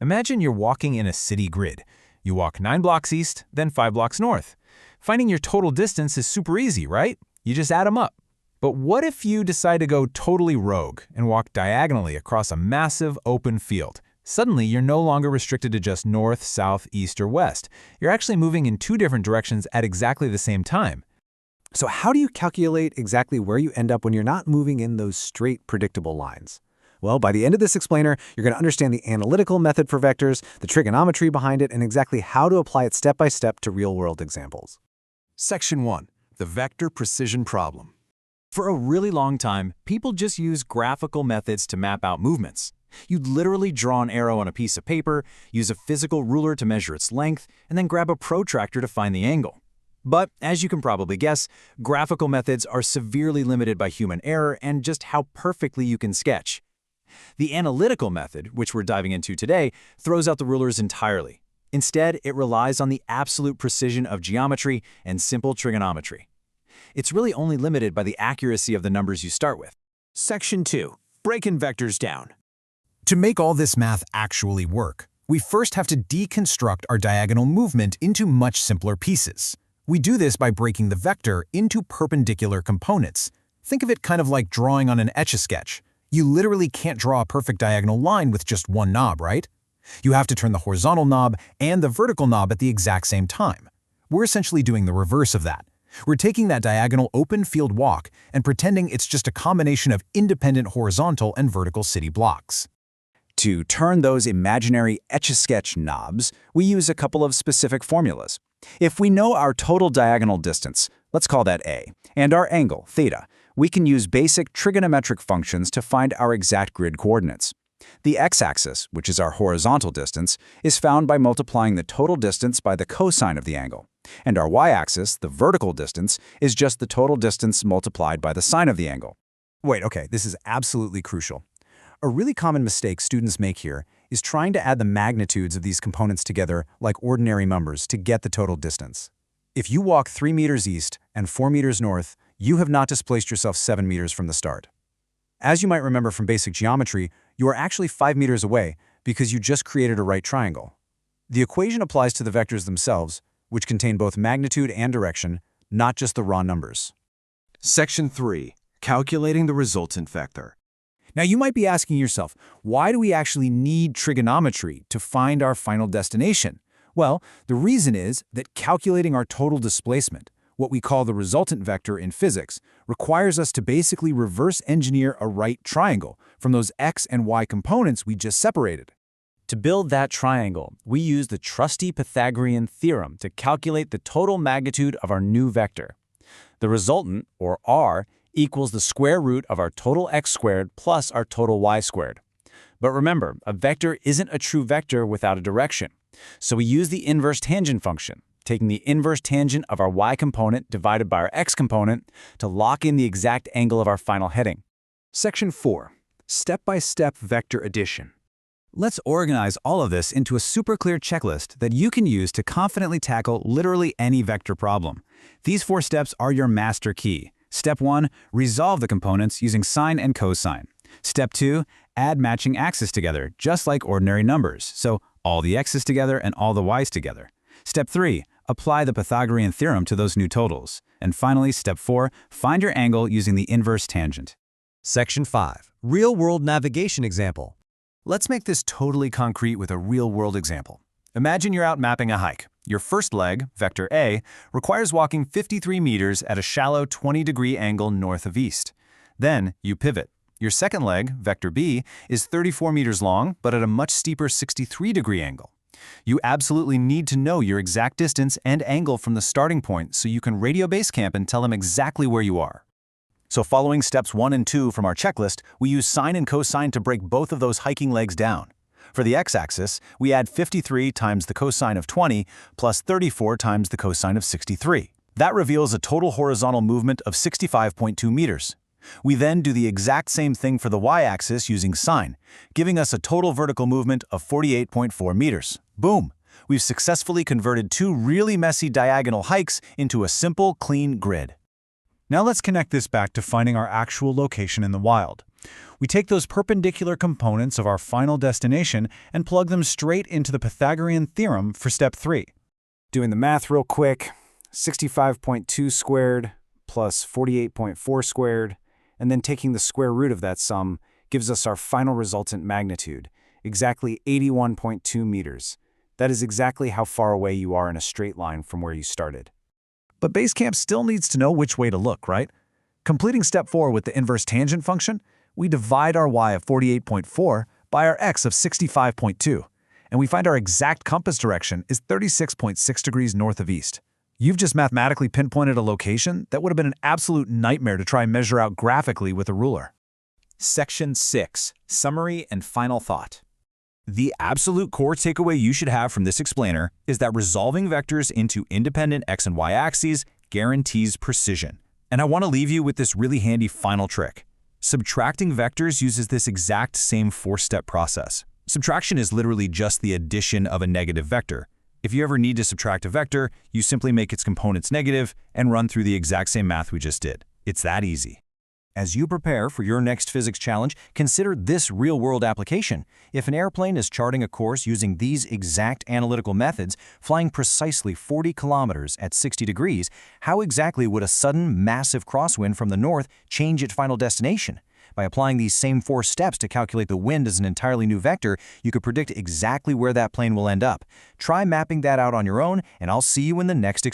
Imagine you're walking in a city grid. You walk 9 blocks east, then 5 blocks north. Finding your total distance is super easy, right? You just add them up. But what if you decide to go totally rogue and walk diagonally across a massive open field? Suddenly, you're no longer restricted to just north, south, east, or west. You're actually moving in 2 different directions at exactly the same time. So how do you calculate exactly where you end up when you're not moving in those straight, predictable lines? Well, by the end of this explainer, you're going to understand the analytical method for vectors, the trigonometry behind it, and exactly how to apply it step by step to real-world examples. Section 1. The Vector Precision Problem. For a really long time, people just use graphical methods to map out movements. You'd literally draw an arrow on a piece of paper, use a physical ruler to measure its length, and then grab a protractor to find the angle. But, as you can probably guess, graphical methods are severely limited by human error and just how perfectly you can sketch. The analytical method, which we're diving into today, throws out the rulers entirely. Instead, it relies on the absolute precision of geometry and simple trigonometry. It's really only limited by the accuracy of the numbers you start with. Section 2. Breaking vectors down. To make all this math actually work, we first have to deconstruct our diagonal movement into much simpler pieces. We do this by breaking the vector into perpendicular components. Think of it kind of like drawing on an Etch-a-Sketch. You literally can't draw a perfect diagonal line with just one knob, right? You have to turn the horizontal knob and the vertical knob at the exact same time. We're essentially doing the reverse of that. We're taking that diagonal open field walk and pretending it's just a combination of independent horizontal and vertical city blocks. To turn those imaginary Etch-a-Sketch knobs, we use a couple of specific formulas. If we know our total diagonal distance, let's call that A, and our angle, theta, we can use basic trigonometric functions to find our exact grid coordinates. The x-axis, which is our horizontal distance, is found by multiplying the total distance by the cosine of the angle. And our y-axis, the vertical distance, is just the total distance multiplied by the sine of the angle. Wait, okay, this is absolutely crucial. A really common mistake students make here is trying to add the magnitudes of these components together like ordinary numbers to get the total distance. If you walk 3 meters east and 4 meters north, you have not displaced yourself 7 meters from the start. As you might remember from basic geometry, you are actually 5 meters away because you just created a right triangle. The equation applies to the vectors themselves, which contain both magnitude and direction, not just the raw numbers. Section 3. Calculating the resultant vector. Now you might be asking yourself, why do we actually need trigonometry to find our final destination? Well, the reason is that calculating our total displacement, what we call the resultant vector in physics, requires us to basically reverse engineer a right triangle from those x and y components we just separated. To build that triangle, we use the trusty Pythagorean theorem to calculate the total magnitude of our new vector. The resultant, or r, equals the square root of our total x squared plus our total y squared. But remember, a vector isn't a true vector without a direction. So we use the inverse tangent function, taking the inverse tangent of our y component divided by our x component to lock in the exact angle of our final heading. Section 4. Step-by-step vector addition. Let's organize all of this into a super clear checklist that you can use to confidently tackle literally any vector problem. These 4 steps are your master key. Step 1, resolve the components using sine and cosine. Step 2, add matching axes together, just like ordinary numbers, so all the x's together and all the y's together. Step 3, apply the Pythagorean theorem to those new totals. And finally, step 4, find your angle using the inverse tangent. Section 5, real-world navigation example. Let's make this totally concrete with a real-world example. Imagine you're out mapping a hike. Your first leg, vector A, requires walking 53 meters at a shallow 20-degree angle north of east. Then you pivot. Your second leg, vector B, is 34 meters long, but at a much steeper 63-degree angle. You absolutely need to know your exact distance and angle from the starting point so you can radio base camp and tell them exactly where you are. So following steps 1 and 2 from our checklist, we use sine and cosine to break both of those hiking legs down. For the x-axis, we add 53 times the cosine of 20 plus 34 times the cosine of 63. That reveals a total horizontal movement of 65.2 meters. We then do the exact same thing for the y-axis using sine, giving us a total vertical movement of 48.4 meters. Boom! We've successfully converted 2 really messy diagonal hikes into a simple, clean grid. Now let's connect this back to finding our actual location in the wild. We take those perpendicular components of our final destination and plug them straight into the Pythagorean theorem for step 3. Doing the math real quick, 65.2 squared plus 48.4 squared, and then taking the square root of that sum gives us our final resultant magnitude, exactly 81.2 meters. That is exactly how far away you are in a straight line from where you started. But Basecamp still needs to know which way to look, right? Completing step 4 with the inverse tangent function, we divide our y of 48.4 by our x of 65.2, and we find our exact compass direction is 36.6 degrees north of east. You've just mathematically pinpointed a location that would have been an absolute nightmare to try and measure out graphically with a ruler. Section 6. Summary and Final Thought. The absolute core takeaway you should have from this explainer is that resolving vectors into independent x and y axes guarantees precision. And I want to leave you with this really handy final trick. Subtracting vectors uses this exact same 4-step process. Subtraction is literally just the addition of a negative vector. If you ever need to subtract a vector, you simply make its components negative and run through the exact same math we just did. It's that easy. As you prepare for your next physics challenge, consider this real-world application. If an airplane is charting a course using these exact analytical methods, flying precisely 40 kilometers at 60 degrees, how exactly would a sudden, massive crosswind from the north change its final destination? By applying these same 4 steps to calculate the wind as an entirely new vector, you could predict exactly where that plane will end up. Try mapping that out on your own, and I'll see you in the next